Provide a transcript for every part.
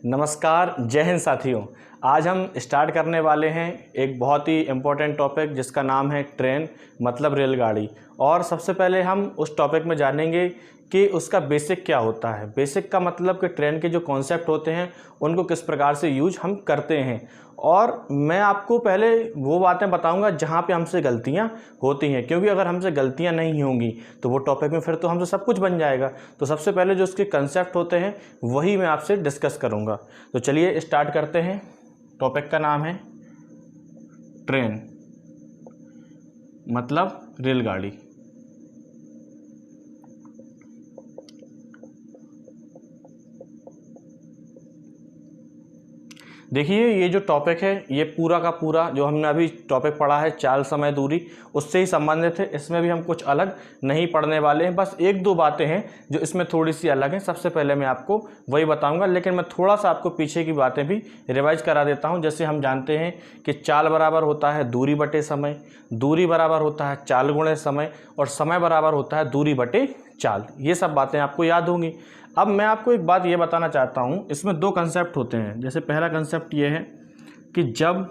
नमस्कार, जय हिंद साथियों। आज हम स्टार्ट करने वाले हैं एक बहुत ही इम्पोर्टेंट टॉपिक जिसका नाम है ट्रेन मतलब रेलगाड़ी। और सबसे पहले हम उस टॉपिक में जानेंगे कि उसका बेसिक क्या होता है। बेसिक का मतलब कि ट्रेन के जो कॉन्सेप्ट होते हैं उनको किस प्रकार से यूज हम करते हैं। और मैं आपको पहले वो बातें बताऊंगा जहाँ पे हमसे गलतियाँ होती हैं, क्योंकि अगर हमसे गलतियाँ नहीं होंगी तो वो टॉपिक में फिर तो हमसे सब कुछ बन जाएगा। तो सबसे पहले जो उसके कंसेप्ट होते हैं वही मैं आपसे डिस्कस करूँगा। तो चलिए स्टार्ट करते हैं। टॉपिक का नाम है ट्रेन मतलब रेलगाड़ी। देखिए, ये जो टॉपिक है ये पूरा का पूरा जो हमने अभी टॉपिक पढ़ा है चाल समय दूरी, उससे ही संबंधित है। इसमें भी हम कुछ अलग नहीं पढ़ने वाले हैं। बस एक दो बातें हैं जो इसमें थोड़ी सी अलग हैं। सबसे पहले मैं आपको वही बताऊंगा, लेकिन मैं थोड़ा सा आपको पीछे की बातें भी रिवाइज करा देता हूं। जैसे हम जानते हैं कि चाल बराबर होता है दूरी बटे समय, दूरी बराबर होता है चाल गुणे समय, और समय बराबर होता है दूरी बटे चाल। ये सब बातें आपको याद होंगी। अब मैं आपको एक बात ये बताना चाहता हूँ, इसमें दो कंसेप्ट होते हैं। जैसे पहला कंसेप्ट ये है कि जब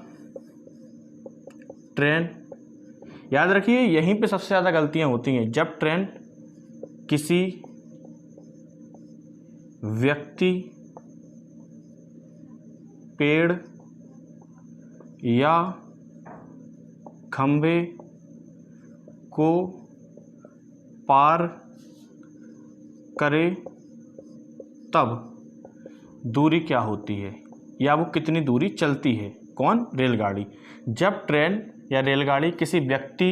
ट्रेन, याद रखिए यहीं पे सबसे ज़्यादा गलतियाँ होती हैं, जब ट्रेन किसी व्यक्ति, पेड़ या खंभे को पार करे तब दूरी क्या होती है या वो कितनी दूरी चलती है। कौन? रेलगाड़ी। जब ट्रेन या रेलगाड़ी किसी व्यक्ति,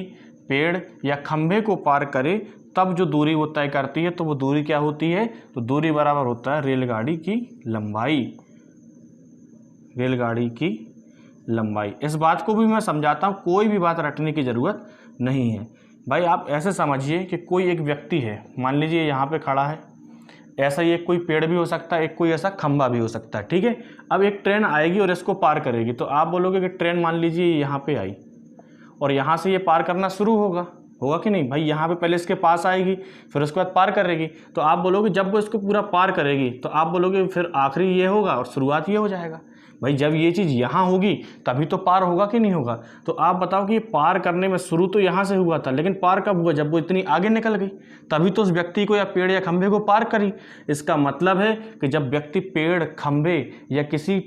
पेड़ या खंभे को पार करे तब जो दूरी वो तय करती है, तो वो दूरी क्या होती है? तो दूरी बराबर होता है रेलगाड़ी की लंबाई। रेलगाड़ी की लंबाई। इस बात को भी मैं समझाता हूँ, कोई भी बात रटने की ज़रूरत नहीं है भाई। आप ऐसे समझिए कि कोई एक व्यक्ति है, मान लीजिए यहाँ पे खड़ा है, ऐसा ही एक कोई पेड़ भी हो सकता है, एक कोई ऐसा खंभा भी हो सकता है, ठीक है। अब एक ट्रेन आएगी और इसको पार करेगी, तो आप बोलोगे कि ट्रेन मान लीजिए यहाँ पे आई और यहाँ से ये पार करना शुरू होगा कि नहीं भाई? यहाँ पे पहले इसके पास आएगी, फिर उसके बाद पार करेगी। तो आप बोलोगे जब वो इसको पूरा पार करेगी, तो आप बोलोगे फिर आखिरी ये होगा और शुरुआत ये हो जाएगा। भाई जब ये चीज़ यहाँ होगी तभी तो पार होगा कि नहीं होगा? तो आप बताओ कि ये पार करने में शुरू तो यहाँ से हुआ था, लेकिन पार कब हुआ? जब वो इतनी आगे निकल गई, तभी तो उस व्यक्ति को या पेड़ या खंभे को पार करी। इसका मतलब है कि जब व्यक्ति पेड़, खंभे या किसी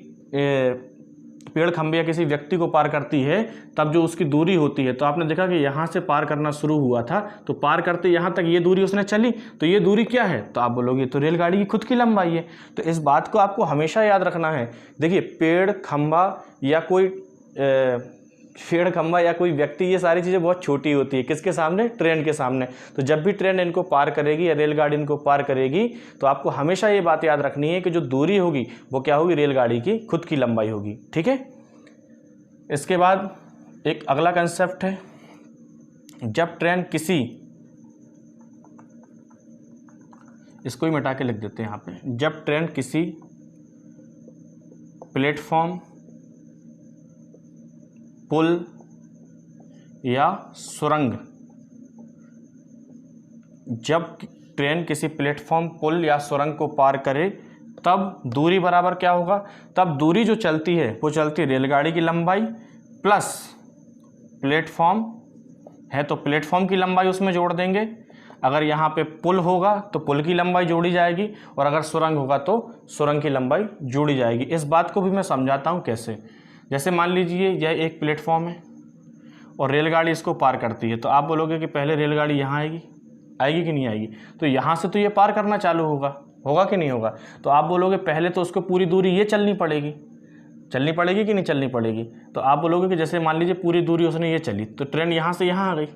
पेड़, खंभे या किसी व्यक्ति को पार करती है तब जो उसकी दूरी होती है, तो आपने देखा कि यहाँ से पार करना शुरू हुआ था, तो पार करते यहाँ तक ये दूरी उसने चली, तो ये दूरी क्या है? तो आप बोलोगे तो रेलगाड़ी की खुद की लंबाई है। तो इस बात को आपको हमेशा याद रखना है। देखिए, पेड़, खंभा या कोई पेड़, खंभा या कोई व्यक्ति, ये सारी चीज़ें बहुत छोटी होती है किसके सामने? ट्रेन के सामने। तो जब भी ट्रेन इनको पार करेगी या रेलगाड़ी इनको पार करेगी, तो आपको हमेशा ये बात याद रखनी है कि जो दूरी होगी वो क्या होगी? रेलगाड़ी की खुद की लंबाई होगी, ठीक है। इसके बाद एक अगला कंसेप्ट है, जब ट्रेन किसी, इसको ही मिटा के लिख देते हैं यहाँ पे, जब ट्रेन किसी प्लेटफॉर्म, पुल या सुरंग, जब ट्रेन किसी प्लेटफॉर्म, पुल या सुरंग को पार करे तब दूरी बराबर क्या होगा? तब दूरी जो चलती है वो चलती है रेलगाड़ी की लंबाई प्लस प्लेटफॉर्म है तो प्लेटफॉर्म की लंबाई उसमें जोड़ देंगे। अगर यहाँ पे पुल होगा तो पुल की लंबाई जोड़ी जाएगी, और अगर सुरंग होगा तो सुरंग की लंबाई जोड़ी जाएगी। इस बात को भी मैं समझाता हूँ कैसे। जैसे मान लीजिए यह एक प्लेटफॉर्म है और रेलगाड़ी इसको पार करती है, तो आप बोलोगे कि पहले रेलगाड़ी यहाँ आएगी कि नहीं आएगी? तो यहाँ से तो ये पार करना चालू होगा कि नहीं होगा? तो आप बोलोगे पहले तो उसको पूरी दूरी ये चलनी पड़ेगी कि नहीं चलनी पड़ेगी? तो आप बोलोगे कि जैसे मान लीजिए पूरी दूरी उसने ये चली, तो ट्रेन यहाँ से यहाँ आ गई,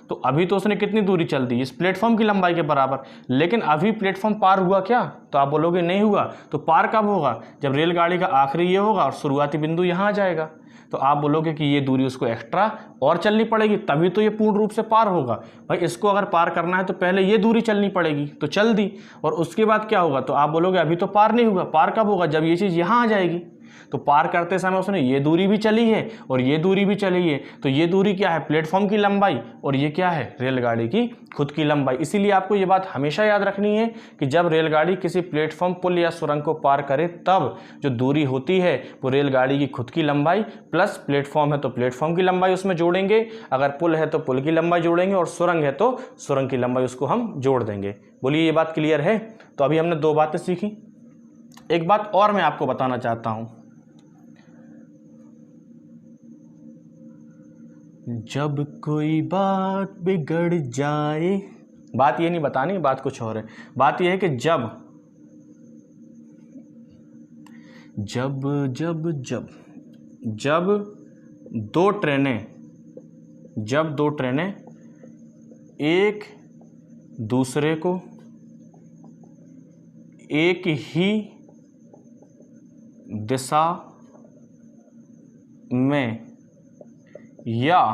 तो अभी तो उसने कितनी दूरी चल दी? इस प्लेटफॉर्म की लंबाई के बराबर। लेकिन अभी प्लेटफॉर्म पार हुआ क्या? तो आप बोलोगे नहीं हुआ। तो पार कब होगा? जब रेलगाड़ी का आखिरी ये होगा और शुरुआती बिंदु यहाँ आ जाएगा। तो आप बोलोगे कि ये दूरी उसको एक्स्ट्रा और चलनी पड़ेगी, तभी तो ये पूर्ण रूप से पार होगा। भाई इसको अगर पार करना है तो पहले ये दूरी चलनी पड़ेगी, तो चल दी, और उसके बाद क्या होगा? तो आप बोलोगे अभी तो पार नहीं हुआ। पार कब होगा? जब ये चीज़ यहाँ आ जाएगी। तो पार करते समय उसने ये दूरी भी चली है और ये दूरी भी चली है। तो ये दूरी क्या है, प्लेटफॉर्म की लंबाई, और ये क्या है, रेलगाड़ी की खुद की लंबाई। इसीलिए आपको ये बात हमेशा याद रखनी है कि जब रेलगाड़ी किसी प्लेटफॉर्म, पुल या सुरंग को पार करे तब जो दूरी होती है वो रेलगाड़ी की खुद की लंबाई प्लस प्लेटफॉर्म है तो प्लेटफॉर्म की लंबाई उसमें जोड़ेंगे, अगर पुल है तो पुल की लंबाई जोड़ेंगे और सुरंग है तो सुरंग की लंबाई उसको हम जोड़ देंगे। बोलिए ये बात क्लियर है? तो अभी हमने 2 बातें सीखी। एक बात और मैं आपको बताना चाहता हूं, जब कोई बात बिगड़ जाए, बात ये नहीं बतानी, बात कुछ और है। बात ये है कि जब जब जब जब जब दो ट्रेनें एक दूसरे को एक ही दिशा में या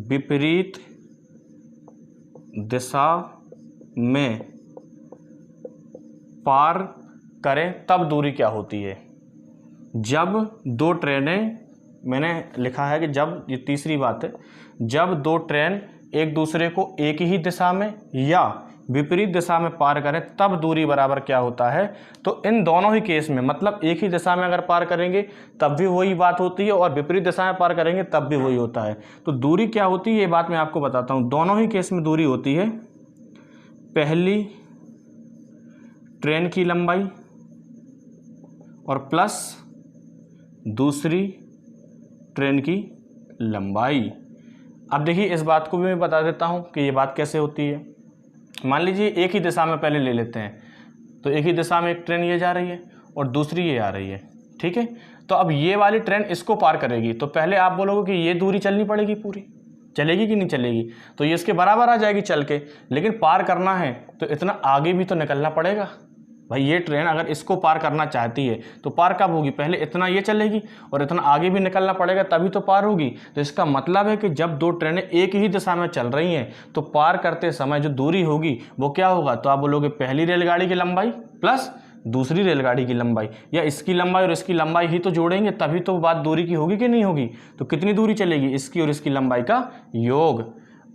विपरीत दिशा में पार करें तब दूरी क्या होती है। जब दो ट्रेनें, मैंने लिखा है कि जब, ये तीसरी बात है, जब दो ट्रेन एक दूसरे को एक ही दिशा में या विपरीत दिशा में पार करें तब दूरी बराबर क्या होता है। तो इन दोनों ही केस में, मतलब एक ही दिशा में अगर पार करेंगे तब भी वही बात होती है और विपरीत दिशा में पार करेंगे तब भी वही होता है। तो दूरी क्या होती है ये बात मैं आपको बताता हूँ। दोनों ही केस में दूरी होती है पहली ट्रेन की लंबाई और प्लस दूसरी ट्रेन की लंबाई। अब देखिए इस बात को भी मैं बता देता हूँ कि ये बात कैसे होती है। मान लीजिए एक ही दिशा में पहले ले लेते हैं, तो एक ही दिशा में एक ट्रेन ये जा रही है और दूसरी ये आ रही है, ठीक है। तो अब ये वाली ट्रेन इसको पार करेगी तो पहले आप बोलोगे कि ये दूरी चलनी पड़ेगी, पूरी चलेगी कि नहीं चलेगी, तो ये इसके बराबर आ जाएगी चल के। लेकिन पार करना है तो इतना आगे भी तो निकलना पड़ेगा भाई। ये ट्रेन अगर इसको पार करना चाहती है तो पार कब होगी, पहले इतना ये चलेगी और इतना आगे भी निकलना पड़ेगा तभी तो पार होगी। तो इसका मतलब है कि जब दो ट्रेनें एक ही दिशा में चल रही हैं तो पार करते समय जो दूरी होगी वो क्या होगा, तो आप बोलोगे पहली रेलगाड़ी की लंबाई प्लस दूसरी रेलगाड़ी की लंबाई, या इसकी लंबाई और इसकी लंबाई ही तो जोड़ेंगे तभी तो बात दूरी की होगी कि नहीं होगी। तो कितनी दूरी चलेगी, इसकी और इसकी लंबाई का योग।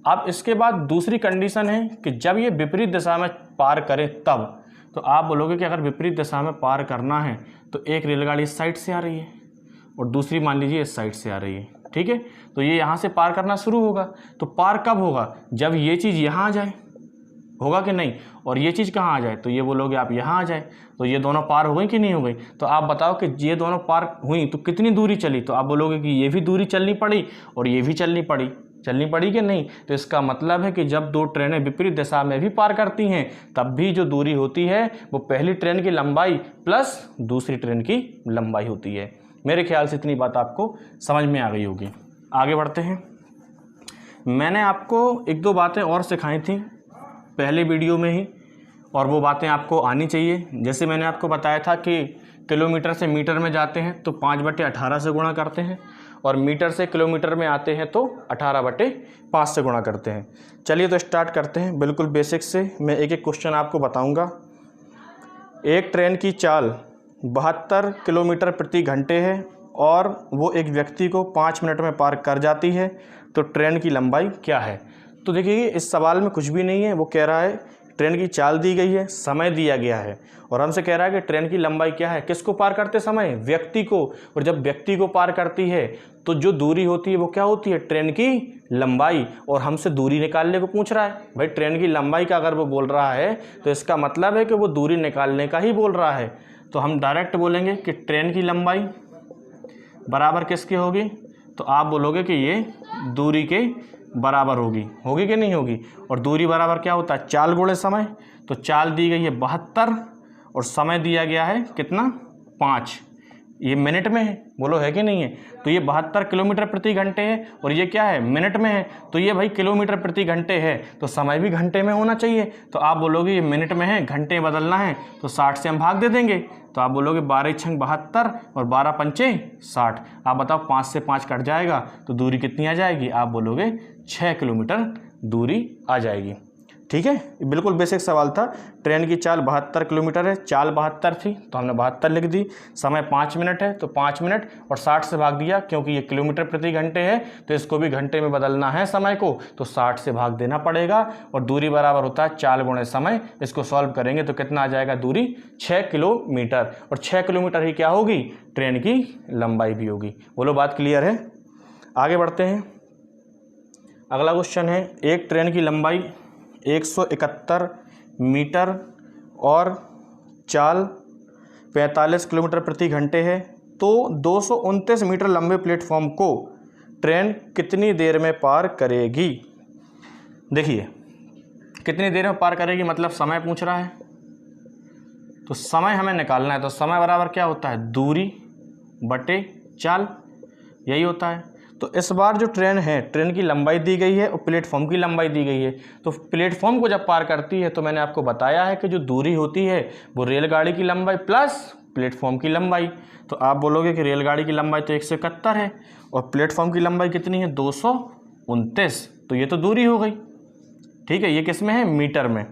अब इसके बाद दूसरी कंडीशन है कि जब ये विपरीत दिशा में पार करे तब, तो आप बोलोगे कि अगर विपरीत दिशा में पार करना है तो एक रेलगाड़ी इस साइड से आ रही है और दूसरी मान लीजिए इस साइड से आ रही है, ठीक है। तो ये यहाँ से पार करना शुरू होगा। तो पार कब होगा, जब ये चीज़ यहाँ आ जाए, होगा कि नहीं, और ये चीज़ कहाँ आ जाए, तो ये बोलोगे आप यहाँ आ जाए। तो ये दोनों पार हो गई कि नहीं हो गई। तो आप बताओ कि ये दोनों पार हुई तो कितनी दूरी चली, तो आप बोलोगे कि ये भी दूरी चलनी पड़ी और ये भी चलनी पड़ी कि नहीं। तो इसका मतलब है कि जब दो ट्रेनें विपरीत दिशा में भी पार करती हैं तब भी जो दूरी होती है वो पहली ट्रेन की लंबाई प्लस दूसरी ट्रेन की लंबाई होती है। मेरे ख्याल से इतनी बात आपको समझ में आ गई होगी। आगे बढ़ते हैं। मैंने आपको 1-2 बातें और सिखाई थी पहले वीडियो में ही, और वो बातें आपको आनी चाहिए। जैसे मैंने आपको बताया था कि किलोमीटर से मीटर में जाते हैं तो 5/18 से गुणा करते हैं, और मीटर से किलोमीटर में आते हैं तो 18/5 से गुणा करते हैं। चलिए तो स्टार्ट करते हैं बिल्कुल बेसिक से। मैं एक एक क्वेश्चन आपको बताऊंगा। एक ट्रेन की चाल 72 किलोमीटर प्रति घंटे है और वो एक व्यक्ति को 5 मिनट में पार कर जाती है, तो ट्रेन की लंबाई क्या है। तो देखिए इस सवाल में कुछ भी नहीं है। वो कह रहा है ट्रेन की चाल दी गई है, समय दिया गया है, और हमसे कह रहा है कि ट्रेन की लंबाई क्या है, किसको पार करते समय, व्यक्ति को। और जब व्यक्ति को पार करती है तो जो दूरी होती है वो क्या होती है, ट्रेन की लंबाई। और हमसे दूरी निकालने को पूछ रहा है भाई। ट्रेन की लंबाई का अगर वो बोल रहा है तो इसका मतलब है कि वो दूरी निकालने का ही बोल रहा है। तो हम डायरेक्ट बोलेंगे कि ट्रेन की लंबाई बराबर किसकी होगी, तो आप बोलोगे कि ये दूरी के बराबर होगी कि नहीं होगी। और दूरी बराबर क्या होता है, चाल गुणे समय। तो चाल दी गई है 72 और समय दिया गया है कितना, 5। ये मिनट में है, बोलो है कि नहीं है। तो ये 72 किलोमीटर प्रति घंटे है और ये क्या है, मिनट में है। तो ये भाई किलोमीटर प्रति घंटे है तो समय भी घंटे में होना चाहिए। तो आप बोलोगे ये मिनट में है, घंटे बदलना है तो 60 से हम भाग दे देंगे। तो आप बोलोगे 12×6 72 और 12×5 60। आप बताओ 5 से 5 कट जाएगा तो दूरी कितनी आ जाएगी, आप बोलोगे 6 किलोमीटर दूरी आ जाएगी। ठीक है, बिल्कुल बेसिक सवाल था। ट्रेन की चाल 72 किलोमीटर है, चाल 72 थी तो हमने 72 लिख दी। समय 5 मिनट है तो 5 मिनट और 60 से भाग दिया, क्योंकि ये किलोमीटर प्रति घंटे है तो इसको भी घंटे में बदलना है समय को, तो 60 से भाग देना पड़ेगा। और दूरी बराबर होता है चाल गुणे समय। इसको सॉल्व करेंगे तो कितना आ जाएगा, दूरी 6 किलोमीटर। और 6 किलोमीटर ही क्या होगी, ट्रेन की लंबाई भी होगी। बोलो बात क्लियर है। आगे बढ़ते हैं। अगला क्वेश्चन है, एक ट्रेन की लंबाई 171 मीटर और चाल 45 किलोमीटर प्रति घंटे है, तो 229 मीटर लंबे प्लेटफॉर्म को ट्रेन कितनी देर में पार करेगी। देखिए कितनी देर में पार करेगी मतलब समय पूछ रहा है, तो समय हमें निकालना है। तो समय बराबर क्या होता है, दूरी बटे चाल, यही होता है। तो इस बार जो ट्रेन है, ट्रेन की लंबाई दी गई है और प्लेटफॉर्म की लंबाई दी गई है। तो प्लेटफॉर्म को जब पार करती है तो मैंने आपको बताया है कि जो दूरी होती है वो रेलगाड़ी की लंबाई प्लस प्लेटफॉर्म की लंबाई। तो आप बोलोगे कि रेलगाड़ी की लंबाई तो 171 है और प्लेटफॉर्म की लंबाई कितनी है, 229, तो ये तो दूरी हो गई। ठीक है, ये किस में है, मीटर में।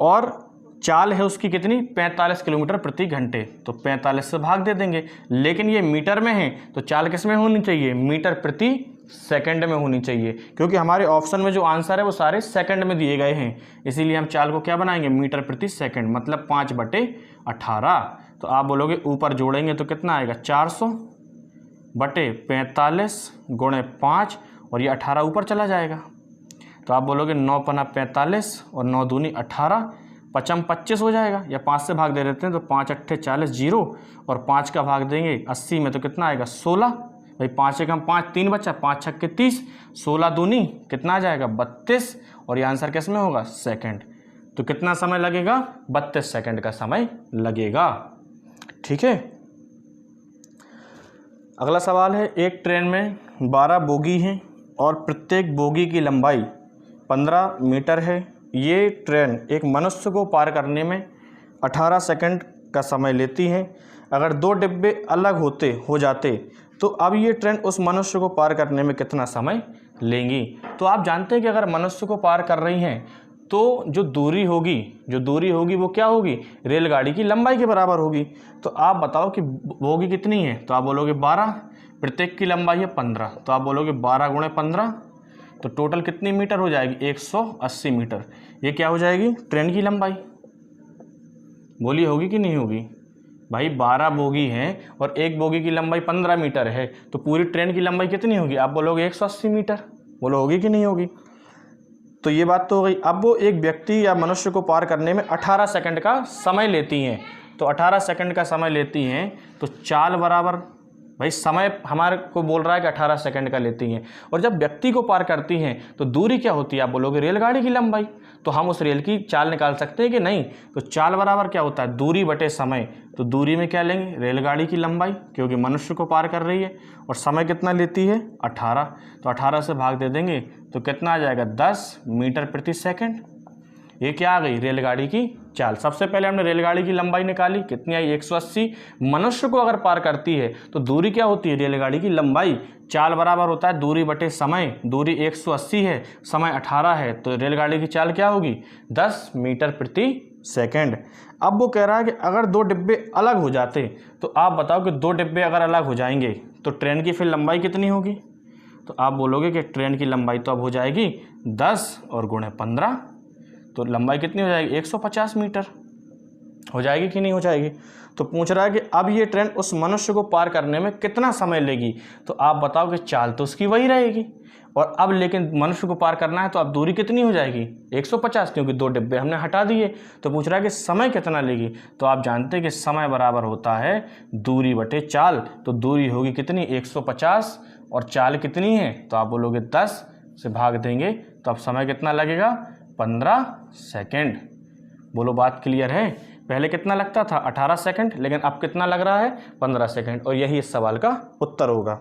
और चाल है उसकी कितनी, 45 किलोमीटर प्रति घंटे, तो 45 से भाग दे देंगे। लेकिन ये मीटर में है तो चाल किस में होनी चाहिए, मीटर प्रति सेकंड में होनी चाहिए, क्योंकि हमारे ऑप्शन में जो आंसर है वो सारे सेकंड में दिए गए हैं। इसीलिए हम चाल को क्या बनाएंगे, मीटर प्रति सेकंड, मतलब 5/18। तो आप बोलोगे ऊपर जोड़ेंगे तो कितना आएगा, 400 बटे 45 गुणे 5, और ये 18 ऊपर चला जाएगा। तो आप बोलोगे 9 पना 45 और 9 दूनी 18, 5 25 हो जाएगा, या 5 से भाग दे देते हैं तो 5 8 40 जीरो, और 5 का भाग देंगे 80 में तो कितना आएगा, 16। भाई 5 एकम 5, 3 बचा, 5 छक्के 30, 16 दूनी कितना आ जाएगा, 32, और ये आंसर किस में होगा, सेकंड। तो कितना समय लगेगा, 32 सेकंड का समय लगेगा। ठीक है, अगला सवाल है, एक ट्रेन में 12 बोगी हैं और प्रत्येक बोगी की लंबाई 15 मीटर है। ये ट्रेन एक मनुष्य को पार करने में 18 सेकंड का समय लेती है। अगर 2 डिब्बे अलग हो जाते तो अब ये ट्रेन उस मनुष्य को पार करने में कितना समय लेंगी। तो आप जानते हैं कि अगर मनुष्य को पार कर रही हैं तो जो दूरी होगी वो क्या होगी, रेलगाड़ी की लंबाई के बराबर होगी। तो आप बताओ कि बोगी कितनी है, तो आप बोलोगे 12, प्रत्येक की लंबाई है 15, तो आप बोलोगे 12 गुणे 15, तो टोटल कितनी मीटर हो जाएगी, 180 मीटर। ये क्या हो जाएगी, ट्रेन की लंबाई। बोलिए होगी कि नहीं होगी। भाई 12 बोगी हैं और एक बोगी की लंबाई 15 मीटर है, तो पूरी ट्रेन की लंबाई कितनी होगी, आप बोलोगे 180 मीटर। बोलो होगी कि नहीं होगी। तो ये बात तो हो गई। अब वो एक व्यक्ति या मनुष्य को पार करने में 18 सेकंड का समय लेती हैं, तो 18 सेकंड का समय लेती हैं तो चाल बराबर, भाई समय हमारे को बोल रहा है कि 18 सेकंड का लेती हैं, और जब व्यक्ति को पार करती हैं तो दूरी क्या होती है, आप बोलोगे रेलगाड़ी की लंबाई। तो हम उस रेल की चाल निकाल सकते हैं कि नहीं। तो चाल बराबर क्या होता है, दूरी बटे समय। तो दूरी में क्या लेंगे, रेलगाड़ी की लंबाई, क्योंकि मनुष्य को पार कर रही है, और समय कितना लेती है, 18। तो 18 से भाग दे देंगे तो कितना आ जाएगा, 10 मीटर प्रति सेकंड। ये क्या आ गई, रेलगाड़ी की चाल। सबसे पहले हमने रेलगाड़ी की लंबाई निकाली, कितनी आई, 180। मनुष्य को अगर पार करती है तो दूरी क्या होती है, रेलगाड़ी की लंबाई। चाल बराबर होता है दूरी बटे समय। दूरी 180 है, समय 18 है, तो रेलगाड़ी की चाल क्या होगी, 10 मीटर प्रति सेकंड। अब वो कह रहा है कि अगर 2 डिब्बे अलग हो जाते, तो आप बताओ कि 2 डिब्बे अगर अलग हो जाएंगे तो ट्रेन की फिर लंबाई कितनी होगी। तो आप बोलोगे कि ट्रेन की लंबाई तो अब हो जाएगी 10 और गुणे 15, तो लंबाई कितनी हो जाएगी, 150 मीटर हो जाएगी कि नहीं हो जाएगी। तो पूछ रहा है कि अब ये ट्रेन उस मनुष्य को पार करने में कितना समय लेगी। तो आप बताओ कि चाल तो उसकी वही रहेगी, और अब लेकिन मनुष्य को पार करना है तो अब दूरी कितनी हो जाएगी, 150, क्योंकि 2 डिब्बे हमने हटा दिए। तो पूछ रहा है कि समय कितना लेगी। तो आप जानते हैं कि समय बराबर होता है दूरी बटे चाल। तो दूरी होगी कितनी, 150, और चाल कितनी है, तो आप बोलोगे 10 से भाग देंगे तो अब समय कितना लगेगा, 15 सेकंड। बोलो बात क्लियर है। पहले कितना लगता था, 18 सेकंड, लेकिन अब कितना लग रहा है, 15 सेकंड। और यही इस सवाल का उत्तर होगा।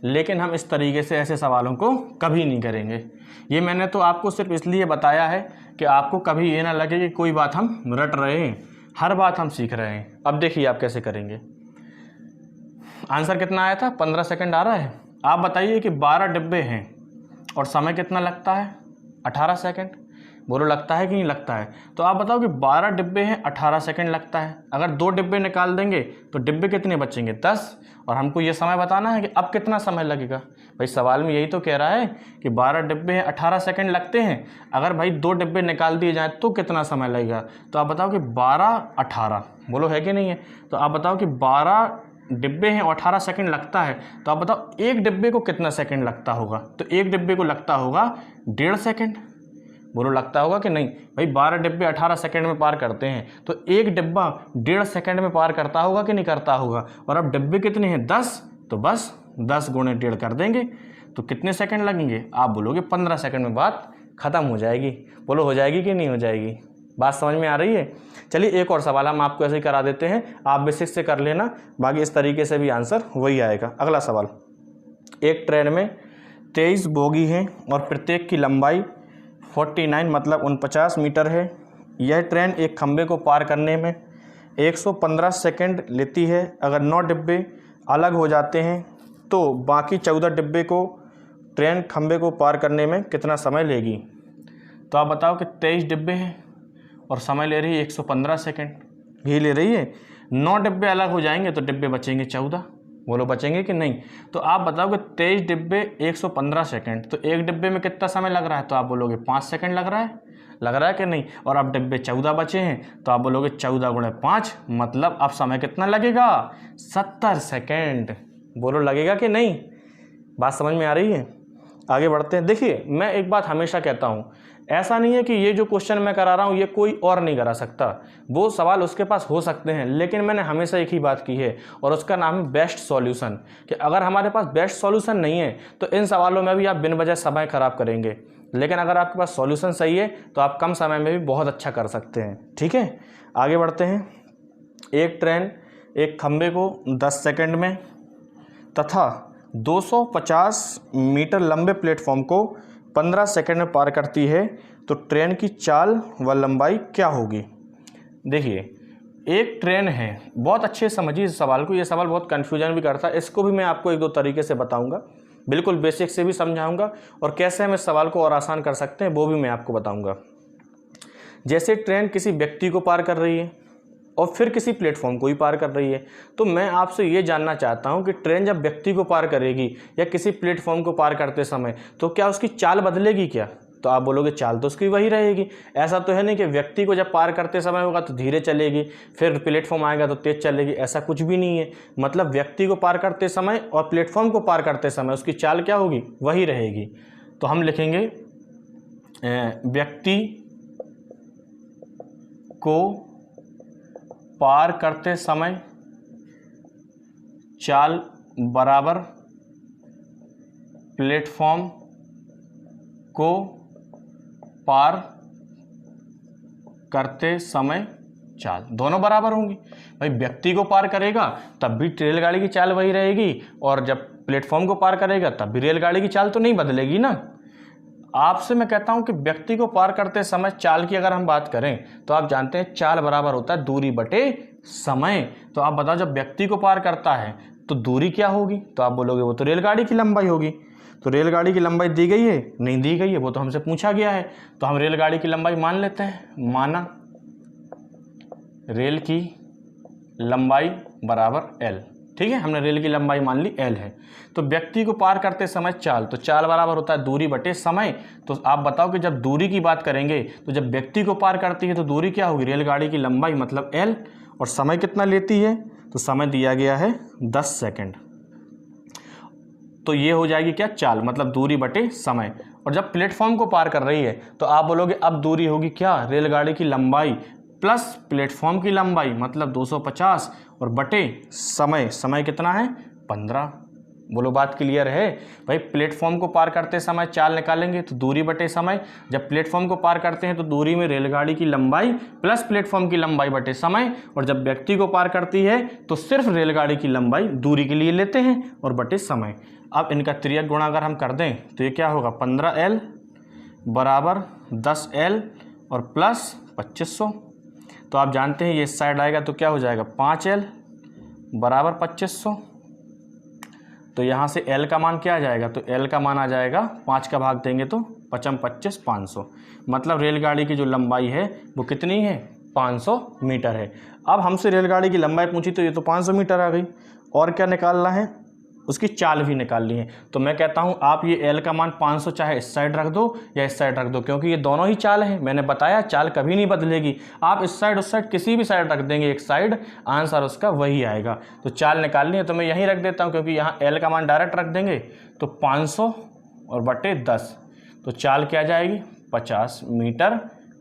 लेकिन हम इस तरीके से ऐसे सवालों को कभी नहीं करेंगे। ये मैंने तो आपको सिर्फ इसलिए बताया है कि आपको कभी ये ना लगे कि कोई बात हम रट रहे हैं, हर बात हम सीख रहे हैं। अब देखिए आप कैसे करेंगे। आंसर कितना आया था, 15 सेकंड आ रहा है। आप बताइए कि 12 डिब्बे हैं और समय कितना लगता है, 18 सेकंड। बोलो लगता है कि नहीं लगता है। तो आप बताओ कि 12 डिब्बे हैं, 18 सेकंड लगता है। अगर 2 डिब्बे निकाल देंगे तो डिब्बे कितने बचेंगे, 10। और हमको ये समय बताना है कि अब कितना समय लगेगा। भाई सवाल में यही तो कह रहा है कि 12 डिब्बे हैं, 18 सेकंड लगते हैं। अगर भाई 2 डिब्बे निकाल दिए जाएँ तो कितना समय लगेगा। तो आप बताओ कि 12 18, बोलो है कि नहीं है। तो आप बताओ कि 12 डिब्बे हैं और 18 सेकंड लगता है। तो आप बताओ एक डिब्बे को कितना सेकंड लगता होगा। तो एक डिब्बे को लगता होगा 1.5 सेकंड। बोलो लगता होगा कि नहीं। भाई 12 डिब्बे 18 सेकंड में पार करते हैं, तो एक डिब्बा 1.5 सेकंड में पार करता होगा कि नहीं करता होगा। और अब डिब्बे कितने हैं, 10, तो बस 10 गुणे 1.5 कर देंगे तो कितने सेकंड लगेंगे। आप बोलोगे 15 सेकंड में बात खत्म हो जाएगी। बोलो हो जाएगी कि नहीं हो जाएगी। बात समझ में आ रही है। चलिए एक और सवाल हम आपको ऐसे ही करा देते हैं, आप बेसिक से कर लेना, बाकी इस तरीके से भी आंसर वही आएगा। अगला सवाल, एक ट्रेन में 23 बोगी हैं और प्रत्येक की लंबाई 49 मतलब 49 मीटर है। यह ट्रेन एक खंभे को पार करने में 115 सेकंड लेती है। अगर 9 डिब्बे अलग हो जाते हैं तो बाकी 14 डिब्बे को ट्रेन खंभे को पार करने में कितना समय लेगी। तो आप बताओ कि 23 डिब्बे हैं और समय ले रही है 115 सेकंड ही ले रही है। 9 डिब्बे अलग हो जाएंगे तो डिब्बे बचेंगे 14। बोलो बचेंगे कि नहीं। तो आप बताओ कि 23 डिब्बे 115 सेकंड, तो एक डिब्बे में कितना समय लग रहा है। तो आप बोलोगे 5 सेकंड लग रहा है कि नहीं। और अब डिब्बे 14 बचे हैं तो आप बोलोगे 14 गुणे 5 मतलब अब समय कितना लगेगा, 70 सेकंड। बोलो लगेगा कि नहीं। बात समझ में आ रही है। आगे बढ़ते हैं। देखिए मैं एक बात हमेशा कहता हूँ, ऐसा नहीं है कि ये जो क्वेश्चन मैं करा रहा हूँ ये कोई और नहीं करा सकता। वो सवाल उसके पास हो सकते हैं, लेकिन मैंने हमेशा एक ही बात की है और उसका नाम है बेस्ट सॉल्यूशन। कि अगर हमारे पास बेस्ट सॉल्यूशन नहीं है तो इन सवालों में भी आप बिन वजह समय खराब करेंगे, लेकिन अगर आपके पास सॉल्यूशन सही है तो आप कम समय में भी बहुत अच्छा कर सकते हैं। ठीक है, आगे बढ़ते हैं। एक ट्रेन एक खंभे को 10 सेकंड में तथा 250 मीटर लंबे प्लेटफॉर्म को 15 सेकंड में पार करती है, तो ट्रेन की चाल व लंबाई क्या होगी। देखिए एक ट्रेन है, बहुत अच्छे समझिए इस सवाल को, ये सवाल बहुत कन्फ्यूजन भी करता है। इसको भी मैं आपको एक दो तरीके से बताऊंगा, बिल्कुल बेसिक से भी समझाऊंगा और कैसे हम इस सवाल को और आसान कर सकते हैं वो भी मैं आपको बताऊंगा। जैसे ट्रेन किसी व्यक्ति को पार कर रही है और फिर किसी प्लेटफॉर्म को ही पार कर रही है, तो मैं आपसे ये जानना चाहता हूं कि ट्रेन जब व्यक्ति को पार करेगी या किसी प्लेटफॉर्म को पार करते समय तो क्या उसकी चाल बदलेगी क्या। तो आप बोलोगे चाल तो उसकी वही रहेगी। ऐसा तो है नहीं कि व्यक्ति को जब पार करते समय होगा तो धीरे चलेगी, फिर प्लेटफॉर्म आएगा तो तेज चलेगी, ऐसा कुछ भी नहीं है। मतलब व्यक्ति को पार करते समय और प्लेटफॉर्म को पार करते समय उसकी चाल क्या होगी, वही रहेगी। तो हम लिखेंगे व्यक्ति को पार करते समय चाल बराबर प्लेटफॉर्म को पार करते समय चाल, दोनों बराबर होंगी। भाई व्यक्ति को पार करेगा तब भी रेलगाड़ी की चाल वही रहेगी और जब प्लेटफॉर्म को पार करेगा तब भी रेलगाड़ी की चाल तो नहीं बदलेगी ना। आपसे मैं कहता हूं कि व्यक्ति को पार करते समय चाल की अगर हम बात करें तो आप जानते हैं चाल बराबर होता है दूरी बटे समय। तो आप बताओ जब व्यक्ति को पार करता है तो दूरी क्या होगी। तो आप बोलोगे वो तो रेलगाड़ी की लंबाई होगी। तो रेलगाड़ी की लंबाई दी गई है, नहीं दी गई है, वो तो हमसे पूछा गया है, तो हम रेलगाड़ी की लंबाई मान लेते हैं। माना रेल की लंबाई बराबर एल। ठीक है, हमने रेल की लंबाई मान ली एल है। तो व्यक्ति को पार करते समय चाल, तो चाल बराबर होता है दूरी बटे समय। तो आप बताओ कि जब दूरी की बात करेंगे तो जब व्यक्ति को पार करती है तो दूरी क्या होगी, रेलगाड़ी की लंबाई मतलब एल। और समय कितना लेती है, तो समय दिया गया है 10 सेकंड। तो ये हो जाएगी क्या, चाल मतलब दूरी बटे समय। और जब प्लेटफॉर्म को पार कर रही है तो आप बोलोगे अब दूरी होगी क्या, रेलगाड़ी की लंबाई प्लस प्लेटफॉर्म की लंबाई मतलब 250 और बटे समय, समय कितना है 15। बोलो बात क्लियर है। भाई प्लेटफॉर्म को पार करते समय चाल निकालेंगे तो दूरी बटे समय, जब प्लेटफॉर्म को पार करते हैं तो दूरी में रेलगाड़ी की लंबाई प्लस प्लेटफॉर्म की लंबाई बटे समय, और जब व्यक्ति को पार करती है तो सिर्फ रेलगाड़ी की लंबाई दूरी के लिए लेते हैं और बटे समय। अब इनका त्रियक गुणा अगर हम कर दें तो ये क्या होगा, 15L बराबर 10L और प्लस 2500। तो आप जानते हैं ये इस साइड आएगा तो क्या हो जाएगा, 5L बराबर 2500। तो यहाँ से L का मान क्या आ जाएगा, तो L का मान आ जाएगा 5 का भाग देंगे तो पचम 25 500, मतलब रेलगाड़ी की जो लंबाई है वो कितनी है 500 मीटर है। अब हमसे रेलगाड़ी की लंबाई पूछी तो ये तो 500 मीटर आ गई, और क्या निकालना है, उसकी चाल भी निकालनी है। तो मैं कहता हूँ आप ये एल का मान 500 चाहे इस साइड रख दो या इस साइड रख दो, क्योंकि ये दोनों ही चाल हैं। मैंने बताया चाल कभी नहीं बदलेगी, आप इस साइड उस साइड किसी भी साइड रख देंगे एक साइड, आंसर उसका वही आएगा। तो चाल निकालनी है तो मैं यहीं रख देता हूँ, क्योंकि यहाँ एल का मान डायरेक्ट रख देंगे तो 500 और बटे 10, तो चाल क्या जाएगी 50 मीटर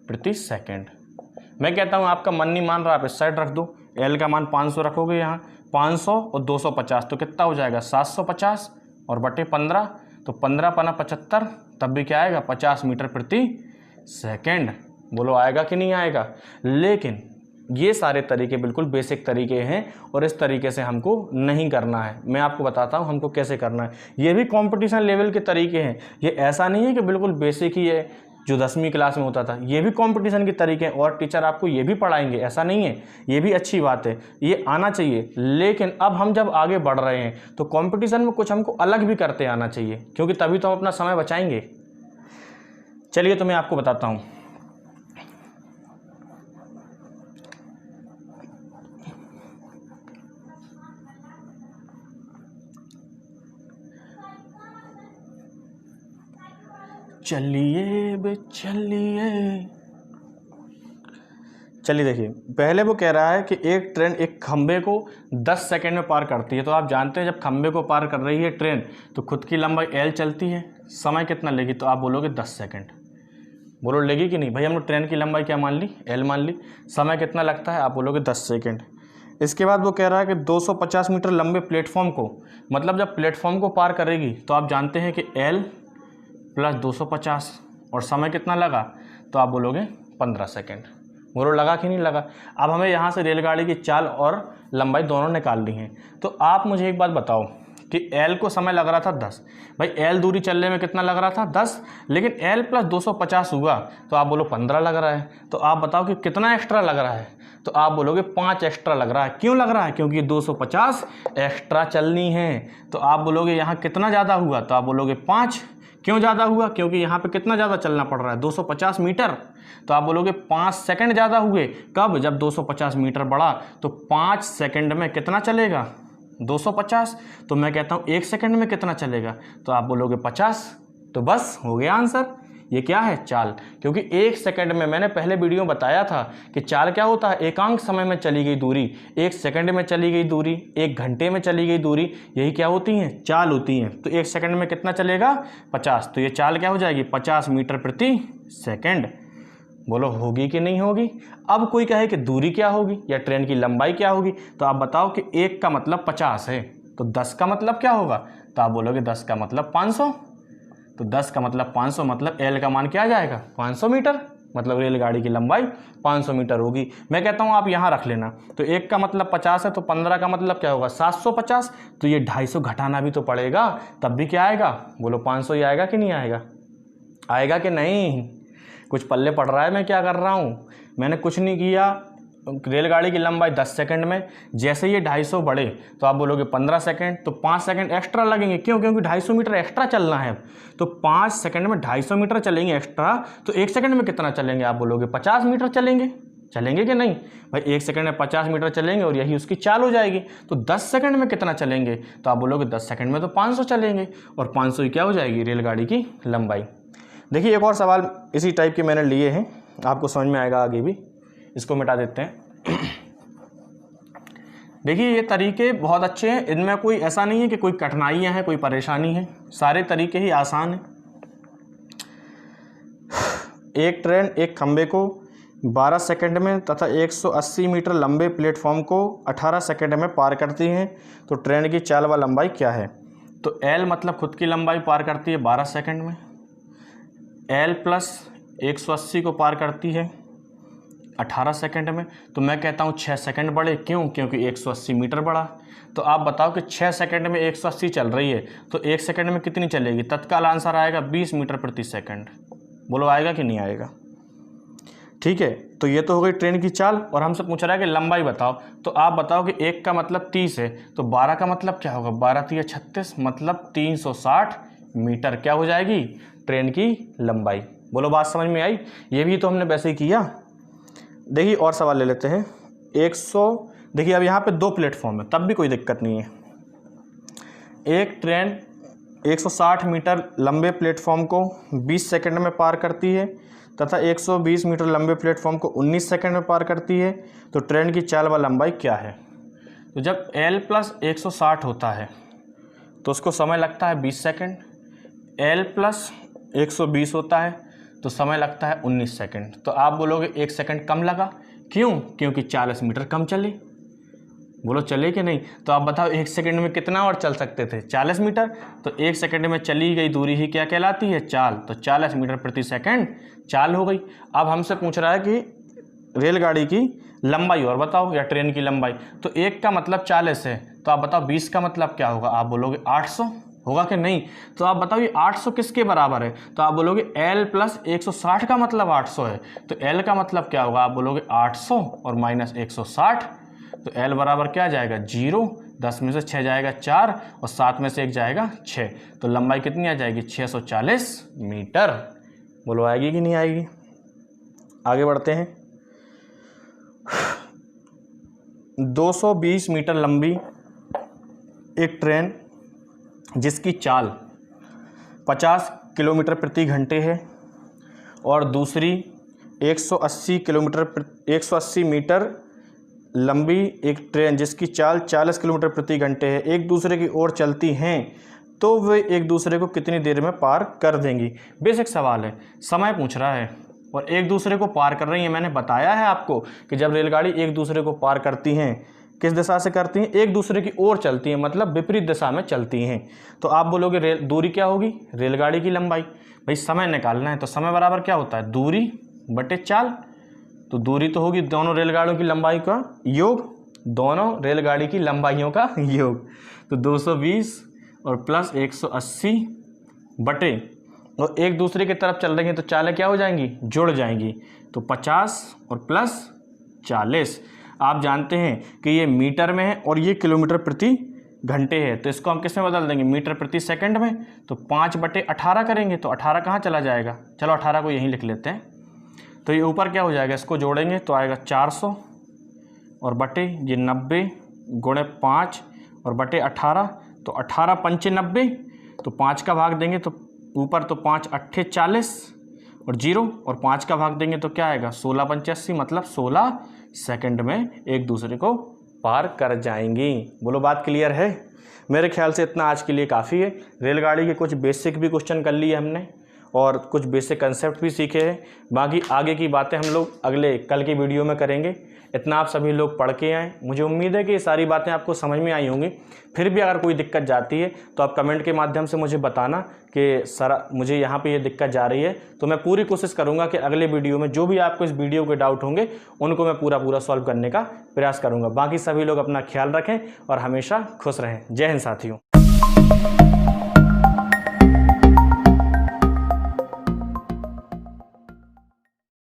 प्रति सेकेंड। मैं कहता हूँ आपका मन नहीं मान रहा, आप इस साइड रख दो, एल का मान 500 रखोगे, यहाँ 500 और 250 तो कितना हो जाएगा 750 और बटे 15, तो 15 पना 75, तब भी क्या आएगा 50 मीटर प्रति सेकेंड। बोलो आएगा कि नहीं आएगा। लेकिन ये सारे तरीके बिल्कुल बेसिक तरीके हैं और इस तरीके से हमको नहीं करना है। मैं आपको बताता हूँ हमको कैसे करना है। ये भी कंपटीशन लेवल के तरीके हैं, ये ऐसा नहीं है कि बिल्कुल बेसिक ही है जो 10वीं क्लास में होता था। ये भी कंपटीशन की तरीके हैं और टीचर आपको ये भी पढ़ाएंगे, ऐसा नहीं है, ये भी अच्छी बात है, ये आना चाहिए। लेकिन अब हम जब आगे बढ़ रहे हैं तो कंपटीशन में कुछ हमको अलग भी करते आना चाहिए, क्योंकि तभी तो हम अपना समय बचाएंगे। चलिए तो मैं आपको बताता हूँ। चलिए बे चलिए, चलिए देखिए, पहले वो कह रहा है कि एक ट्रेन एक खंबे को 10 सेकंड में पार करती है। तो आप जानते हैं जब खंबे को पार कर रही है ट्रेन तो खुद की लंबाई एल चलती है, समय कितना लेगी, तो आप बोलोगे 10 सेकंड। बोलो लेगी कि नहीं भाई, हम लोग ट्रेन की लंबाई क्या मान ली, एल मान ली, समय कितना लगता है, आप बोलोगे 10 सेकंड। इसके बाद वो कह रहा है कि 250 मीटर लंबे प्लेटफॉर्म को, मतलब जब प्लेटफॉर्म को पार करेगी तो आप जानते हैं कि एल प्लस 250 और समय कितना लगा, तो आप बोलोगे 15 सेकेंड। बोलो लगा कि नहीं लगा। अब हमें यहाँ से रेलगाड़ी की चाल और लंबाई दोनों निकालनी है। तो आप मुझे एक बात बताओ कि एल को समय लग रहा था 10, भाई एल दूरी चलने में कितना लग रहा था 10, लेकिन एल प्लस 250 हुआ तो आप बोलो 15 लग रहा है। तो आप बताओ कि कितना एक्स्ट्रा लग रहा है, तो आप बोलोगे 5 एक्स्ट्रा लग रहा है। क्यों लग रहा है, क्योंकि 250 एक्स्ट्रा चलनी है। तो आप बोलोगे यहाँ कितना ज़्यादा हुआ, तो आप बोलोगे 5। क्यों ज़्यादा हुआ, क्योंकि यहाँ पे कितना ज़्यादा चलना पड़ रहा है 250 मीटर, तो आप बोलोगे 5 सेकंड ज़्यादा हुए। कब, जब 250 मीटर बढ़ा तो 5 सेकंड में कितना चलेगा 250, तो मैं कहता हूँ 1 सेकंड में कितना चलेगा, तो आप बोलोगे 50। तो बस हो गया आंसर। ये क्या है, चाल। क्योंकि 1 सेकंड में, मैंने पहले वीडियो में बताया था कि चाल क्या होता है, एकांक समय में चली गई दूरी, 1 सेकंड में चली गई दूरी, 1 घंटे में चली गई दूरी, यही क्या होती हैं, चाल होती हैं। तो 1 सेकंड में कितना चलेगा 50, तो ये चाल क्या हो जाएगी 50 मीटर प्रति सेकंड। बोलो होगी कि नहीं होगी। अब कोई कहे कि दूरी क्या होगी या ट्रेन की लंबाई क्या होगी, तो आप बताओ कि 1 का मतलब 50 है, तो 10 का मतलब क्या होगा, तो आप बोलोगे 10 का मतलब 500। तो 10 का मतलब 500, मतलब एल का मान क्या आ जाएगा 500 मीटर, मतलब रेलगाड़ी की लंबाई 500 मीटर होगी। मैं कहता हूँ आप यहाँ रख लेना। तो 1 का मतलब 50 है, तो 15 का मतलब क्या होगा 750, तो ये 250 घटाना भी तो पड़ेगा, तब भी क्या आएगा, बोलो 500 ही आएगा कि नहीं आएगा, आएगा कि नहीं। कुछ पल्ले पड़ रहा है मैं क्या कर रहा हूँ, मैंने कुछ नहीं किया। रेलगाड़ी की लंबाई 10 सेकंड में, जैसे ये 250 बढ़े तो आप बोलोगे 15 सेकंड, तो 5 सेकंड एक्स्ट्रा लगेंगे। क्यों, क्योंकि 250 मीटर एक्स्ट्रा चलना है। तो 5 सेकंड में 250 मीटर चलेंगे एक्स्ट्रा, तो 1 सेकंड में कितना चलेंगे, आप बोलोगे 50 मीटर चलेंगे। चलेंगे कि नहीं भाई, 1 सेकंड में 50 मीटर चलेंगे और यही उसकी चाल हो जाएगी। तो 10 सेकंड में कितना चलेंगे, तो आप बोलोगे 10 सेकंड में तो 500 चलेंगे, और 500 ही क्या हो जाएगी रेलगाड़ी की लंबाई। देखिए एक और सवाल इसी टाइप के मैंने लिए हैं, आपको समझ में आएगा आगे भी। इसको मिटा देते हैं। देखिए ये तरीके बहुत अच्छे हैं, इनमें कोई ऐसा नहीं है कि कोई कठिनाइयाँ हैं, कोई परेशानी है, सारे तरीके ही आसान हैं। एक ट्रेन एक खंबे को 12 सेकंड में तथा 180 मीटर लंबे प्लेटफॉर्म को 18 सेकंड में पार करती है, तो ट्रेन की चाल व लंबाई क्या है। तो एल मतलब खुद की लंबाई पार करती है 12 सेकंड में, एल प्लस 180 को पार करती है 18 सेकंड में। तो मैं कहता हूँ 6 सेकंड बढ़े। क्यों, क्योंकि 180 मीटर बढ़ा। तो आप बताओ कि 6 सेकंड में 180 चल रही है तो 1 सेकंड में कितनी चलेगी, तत्काल आंसर आएगा 20 मीटर प्रति सेकंड। बोलो आएगा कि नहीं आएगा। ठीक है, तो ये तो हो गई ट्रेन की चाल, और हमसे पूछ रहा है कि लंबाई बताओ। तो आप बताओ कि 1 का मतलब 30 है, तो 12 का मतलब क्या होगा, 12 3 36, मतलब 360 मीटर क्या हो जाएगी ट्रेन की लंबाई। बोलो बात समझ में आई। ये भी तो हमने वैसे ही किया। देखिए और सवाल ले लेते हैं। 100 देखिए अब यहाँ पे 2 प्लेटफॉर्म है तब भी कोई दिक्कत नहीं है। एक ट्रेन 160 मीटर लंबे प्लेटफॉर्म को 20 सेकंड में पार करती है तथा 120 मीटर लंबे प्लेटफॉर्म को 19 सेकंड में पार करती है, तो ट्रेन की चाल व लंबाई क्या है। तो जब L + 160 होता है तो उसको समय लगता है 20 सेकंड, L + 120 होता है तो समय लगता है 19 सेकंड। तो आप बोलोगे 1 सेकंड कम लगा, क्यों? क्योंकि 40 मीटर कम चले। बोलो चले कि नहीं? तो आप बताओ 1 सेकंड में कितना और चल सकते थे? 40 मीटर। तो 1 सेकंड में चली गई दूरी ही क्या कहलाती है? चाल। तो 40 मीटर प्रति सेकंड चाल हो गई। अब हमसे पूछ रहा है कि रेलगाड़ी की लंबाई और बताओ, या ट्रेन की लंबाई। तो 1 का मतलब 40 है, तो आप बताओ 20 का मतलब क्या होगा? आप बोलोगे 800 होगा कि नहीं? तो आप बताओ ये 800 किसके बराबर है? तो आप बोलोगे L + 160 का मतलब 800 है, तो L का मतलब क्या होगा? आप बोलोगे 800 और माइनस 160, तो L बराबर क्या आ जाएगा? 0। 10 में से 6 जाएगा 4 और 7 में से 1 जाएगा 6, तो लंबाई कितनी आ जाएगी? 640 मीटर। बोलो आएगी कि नहीं आएगी? आगे बढ़ते हैं। 220 मीटर लंबी एक ट्रेन जिसकी चाल 50 किलोमीटर प्रति घंटे है और दूसरी 180 मीटर लंबी एक ट्रेन जिसकी चाल 40 किलोमीटर प्रति घंटे है, एक दूसरे की ओर चलती हैं, तो वे एक दूसरे को कितनी देर में पार कर देंगी। बेसिक सवाल है, समय पूछ रहा है और एक दूसरे को पार कर रही हैं। मैंने बताया है आपको कि जब रेलगाड़ी एक दूसरे को पार करती हैं, किस दिशा से करती हैं? एक दूसरे की ओर चलती हैं, मतलब विपरीत दिशा में चलती हैं। तो आप बोलोगे दूरी क्या होगी? रेलगाड़ी की लंबाई। भाई समय निकालना है तो समय बराबर क्या होता है? दूरी बटे चाल। तो दूरी तो होगी दोनों रेलगाड़ियों की लंबाई का योग, दोनों रेलगाड़ी की लंबाइयों का योग। तो 220 और प्लस 180 बटे, और एक दूसरे की तरफ चल रही हैं तो चालें क्या हो जाएंगी? जुड़ जाएंगी। तो 50 और प्लस 40। आप जानते हैं कि ये मीटर में है और ये किलोमीटर प्रति घंटे है, तो इसको हम किस में बदल देंगे? मीटर प्रति सेकंड में। तो 5/18 करेंगे तो 18 कहाँ चला जाएगा? चलो 18 को यहीं लिख लेते हैं। तो ये ऊपर क्या हो जाएगा? इसको जोड़ेंगे तो आएगा 400 और बटे ये 90 गुणे 5 और बटे 18, तो 18 पंचे 90, तो 5 का भाग देंगे तो ऊपर तो 5 अट्ठे 40 और 0, और 5 का भाग देंगे तो क्या आएगा? 16 पंचे 80, मतलब 16 सेकंड में एक दूसरे को पार कर जाएंगी। बोलो बात क्लियर है? मेरे ख्याल से इतना आज के लिए काफ़ी है। रेलगाड़ी के कुछ बेसिक भी क्वेश्चन कर लिए हमने और कुछ बेसिक कंसेप्ट भी सीखे हैं। बाकी आगे की बातें हम लोग कल की वीडियो में करेंगे। इतना आप सभी लोग पढ़ के आएँ। मुझे उम्मीद है कि ये सारी बातें आपको समझ में आई होंगी। फिर भी अगर कोई दिक्कत जाती है तो आप कमेंट के माध्यम से मुझे बताना कि सर मुझे यहाँ पे ये दिक्कत जा रही है, तो मैं पूरी कोशिश करूँगा कि अगले वीडियो में जो भी आपको इस वीडियो के डाउट होंगे उनको मैं पूरा सॉल्व करने का प्रयास करूँगा। बाकी सभी लोग अपना ख्याल रखें और हमेशा खुश रहें। जय हिंद साथियों।